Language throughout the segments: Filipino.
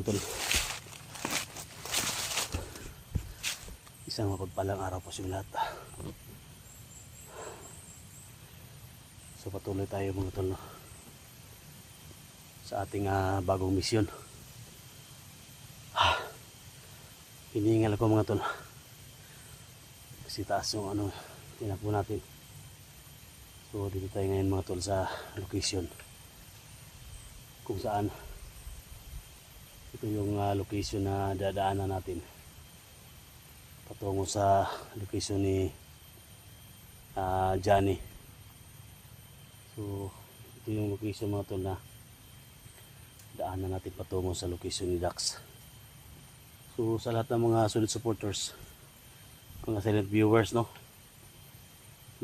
mga tol. Isang mapagpalang araw po sa lahat. So patuloy tayo mga tol, no? Sa ating bagong misyon. Hinihingal ako mga tol. Kasi taas yung tinapo natin. So dito tayo ngayon mga tol sa location. Kung saan ito yung location na dadaanan natin patungo sa location ni Johnny. So ito yung location mga tol na daanan natin patungo sa location ni Dax. So sa lahat ng mga solid supporters, mga silent viewers, no,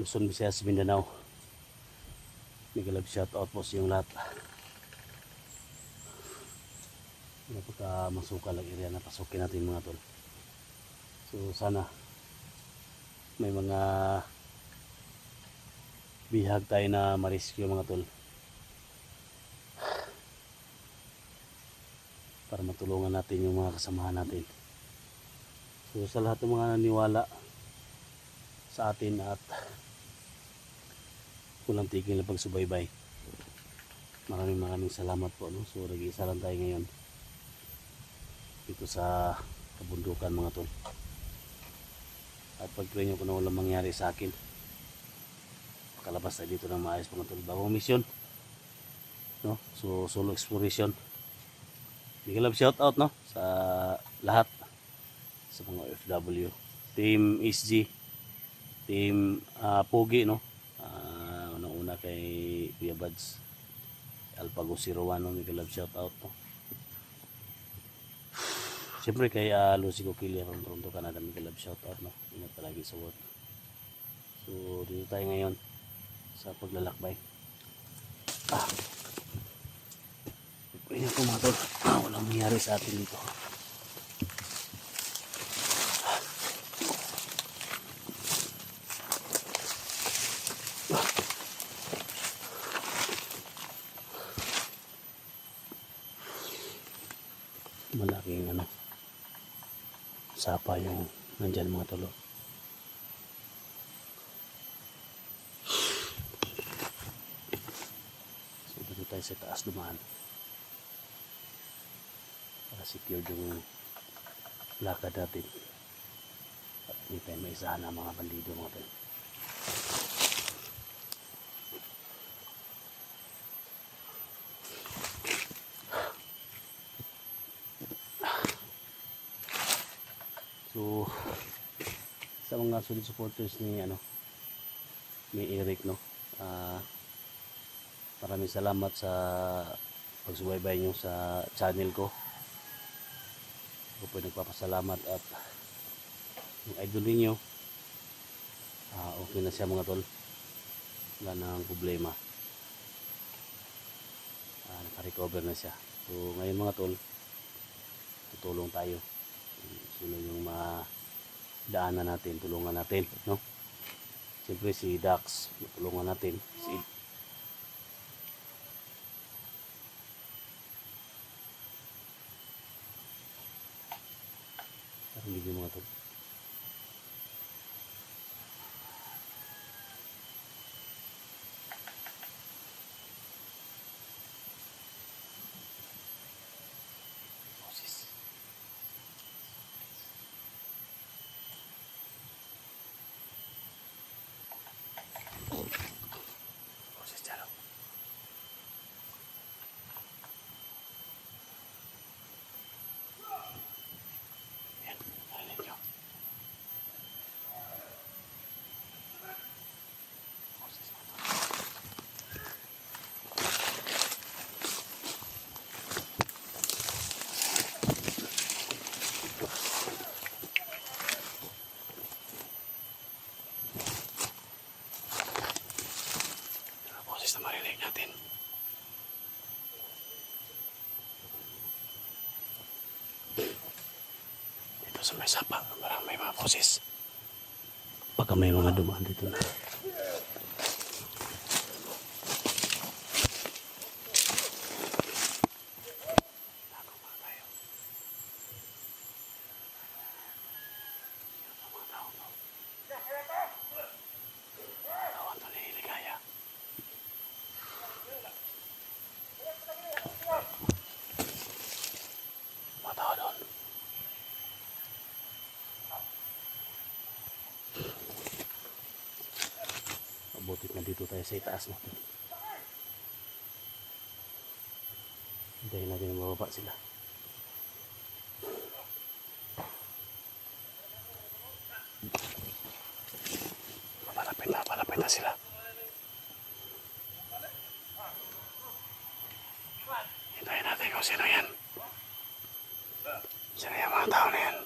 Luzon, Visayas, Mindanao, mega love shout out po sa yung lahat. Napaka masukal ang area na pasukin natin mga tol. So sana may mga bihag tayo na ma-rescue mga tol, para matulungan natin yung mga kasamahan natin. So sa lahat ng mga naniwala sa atin at walang tigil na pagsubaybay, maraming salamat po, no? So nag-iisa lang tayo ngayon dito sa kabundukan mga tol. At pag-pray nyo kung na walang mangyari sa akin, pakalabas tayo dito ng maayos mga tol. Bagong mission, no? So solo exploration. Big love shout out, no, sa lahat, sa mga OFW, Team SG, Team Pogi, no, unang-una kay Kuya Bads, Alpago 01, no, big love shout out, no. Siyempre kay Lucy Kokili, Ronto Canada, big love shout out, no. Ingat palagi sa work. So dito tayo ngayon sa paglalakbay. Ayan po mga tol, walang mangyari sa atin dito. Malaking sapa yung nandyan mga tol. So dito tayo sa taas dumaan para secure yung lakad natin at hindi tayo maisahan ng mga bandido mga tol. So sa mga solid supporters ni Eric, no, maraming salamat sa pagsubaybay nyo sa channel ko. Ako po nagpapasalamat at yung idol ninyo, okay na siya mga tol, wala nang problema, naka-recover na siya. So ngayon mga tol, tutulong tayo. Sino yung madaanan natin, tulungan natin, no? Siyempre si Dax, tulungan natin. Hindi mga tol. Na marinig natin. Dito sa may sapa, parang may mga boses. Baka may mga dumaan dito na. Tago mga tayo. butit na dito tayo sa itaas natin. Hintayin natin mababa sila. Malapit na sila. Hintayin natin kung sino yan. Sino yung mga tao na yan.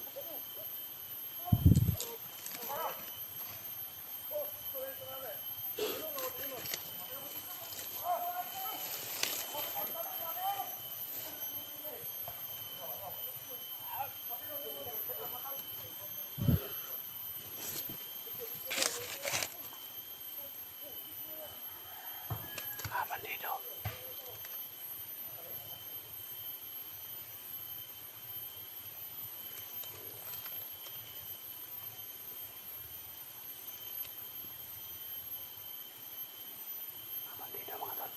Bandido. Bandido mga tol.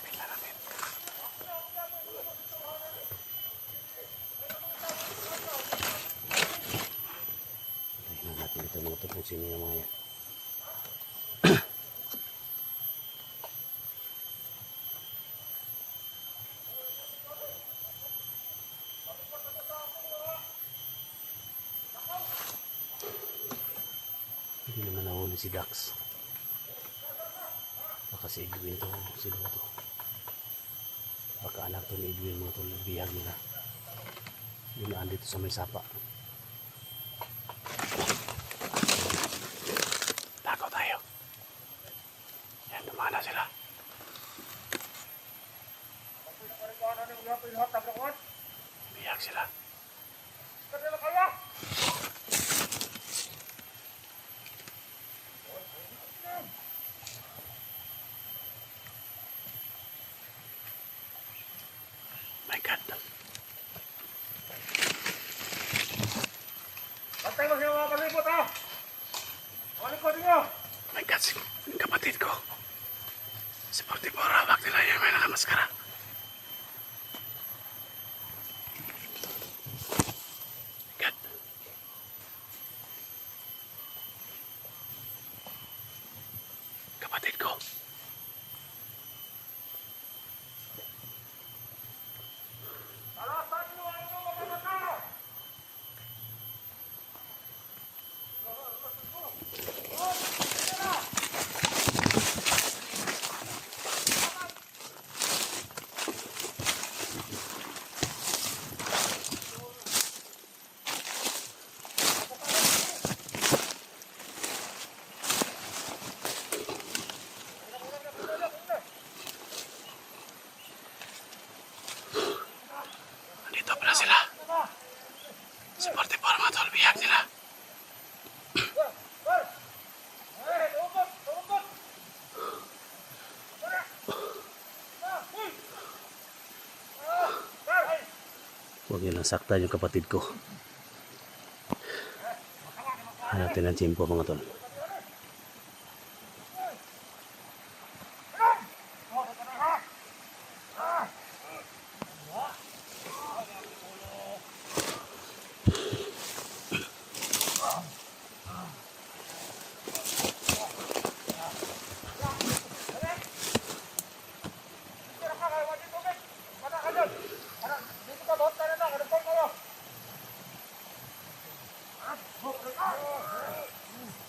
Tingnan natin. Tingnan natin ito mga tol kung sino yung mga yan. Hindi naman nahuli si Dax. Baka si Edwin to. Sino to? Baka anak to ni Edwin mga tol. Bihag nila. Dinaan dito sa may sapa. Takaw tayo. Yan, dumana sila. Bihag sila. My God. Pantay mo siya mga palibot ha! Malikod niyo! My God, yung kapatid ko. Si Portibora, hawak nila yung may nakamaskara. God. Kapatid ko. Alasan niyo ang inyong mga mata! Nandito pala sila. Si Portibora mga tol, bihag nila. Huwag nyo lang saktan yung kapatid ko. Hanapin ang tiyempo mga tol.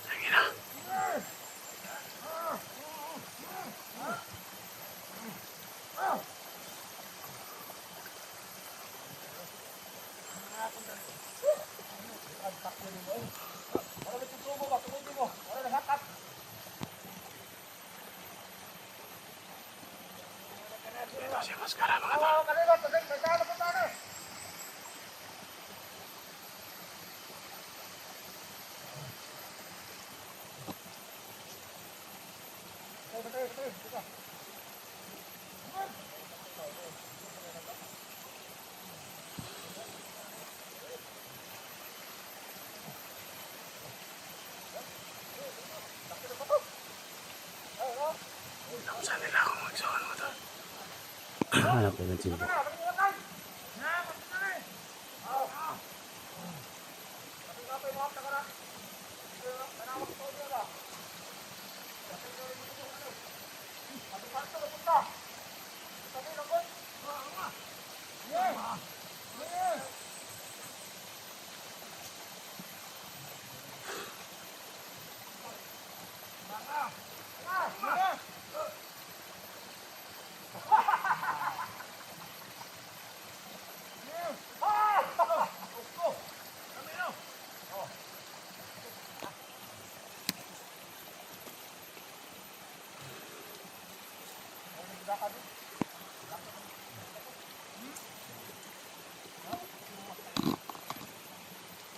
Sige na. Ito si Maskara mga tol. Saan nila ako magsuhan mga tol? Hanapin ang tiyempo.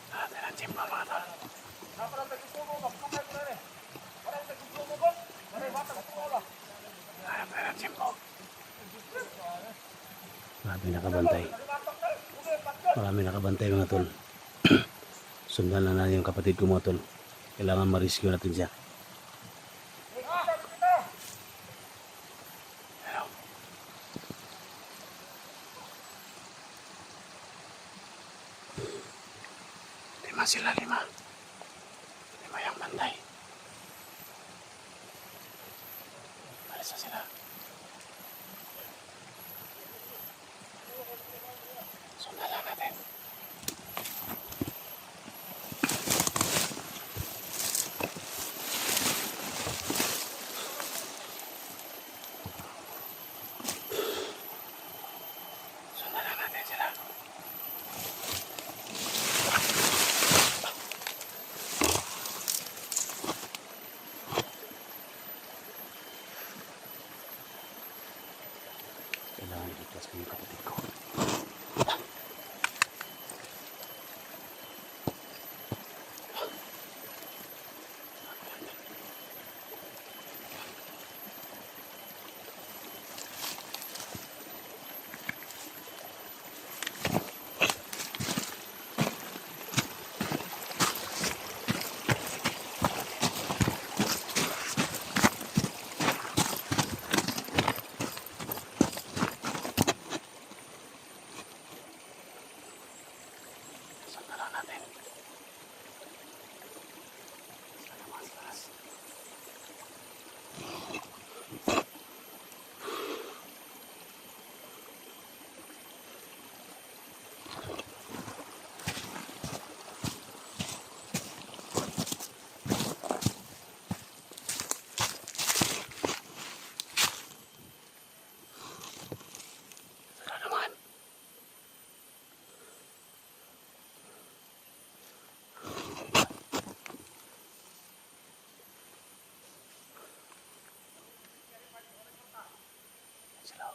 Natin ang timba mga tol. Natin ang timba. Marami nakabantay. Marami nakabantay mga tol. Sundan lang natin yung kapatid ko mga tol. Kailangan ma-rescue natin siya. Hello. Lima sila, lima. Lima yung bantay. Alis na sila. Sundan lang natin. Sundan lang natin sila. Kailangan iligtas ko yung kapatid ko. Sundan lang natin. Sana mas taas. Sila naman. Sila.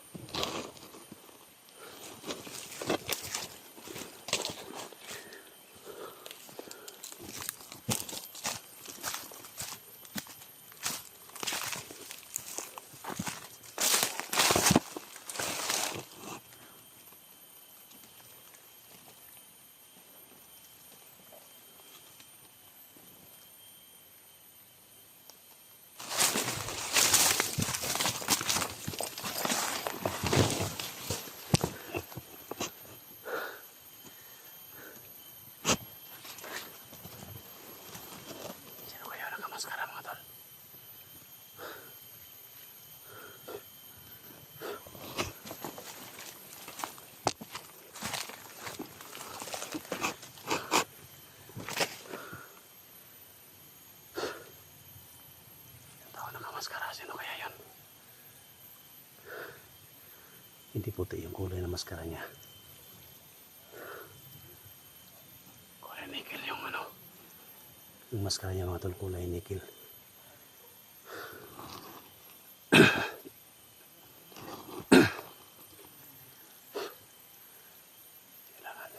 Sino kaya nakamaskara mga tol? Yung tao nakamaskara, sino kaya yun? Hindi puti yung kulay ng maskara niya. Kulay nickel yung ano. Yung maskara niya mga tol, kulay nickel. Kailangan.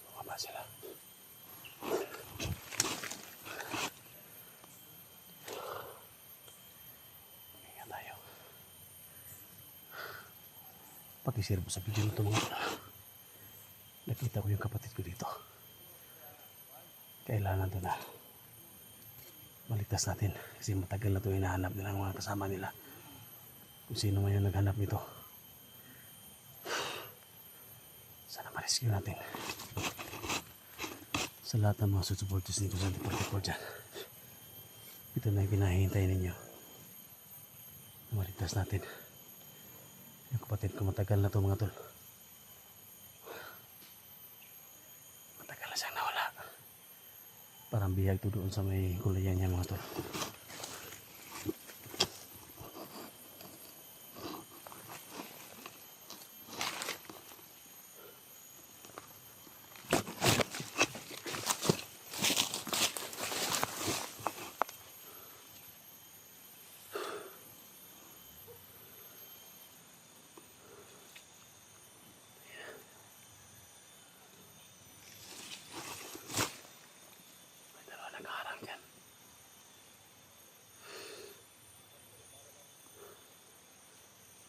Bumaba sila. Ingat tayo. Pag-share mo sa video nito mga tol. Nakita ko yung kapatid ko dito. Kailangan to na maligtas natin kasi matagal na to hinahanap nila ng mga kasama nila. Kung sino man yung naghanap nito. Sana ma-rescue natin. Sa lahat ng mga supporters nito sa Antipolo dyan. Ito na yung pinahihintay ninyo. Maligtas natin. Yung kapatid ko matagal na to mga tol. Matagal na siyang nawala. Parang bihag to doon sa may kulayan niya mga tol. May dalawa nakaharang dyan.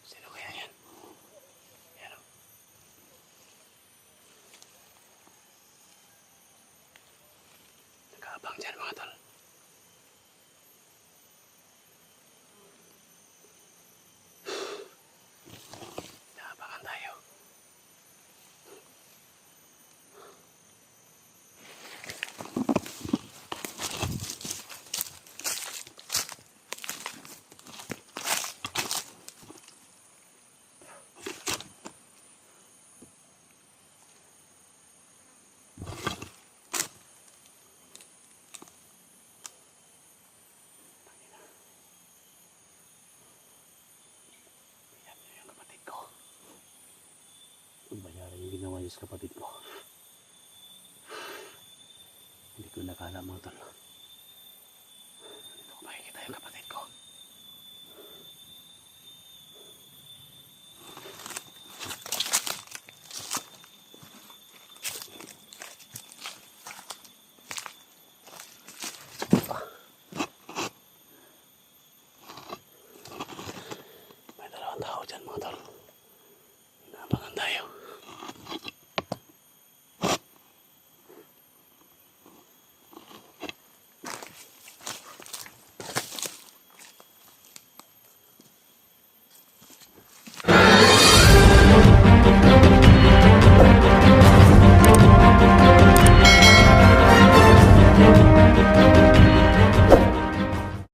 Sino kaya yan? Yan o. Nakaabang dyan mga tol. Naabangan tayo. Yan yung kapatid ko. Kung bayaran yung ginawa niya sa kapatid ko. Hindi ko nakala mga tol. Dito ko makikita yung kapatid ko. May dalawang tao dyan mga tol.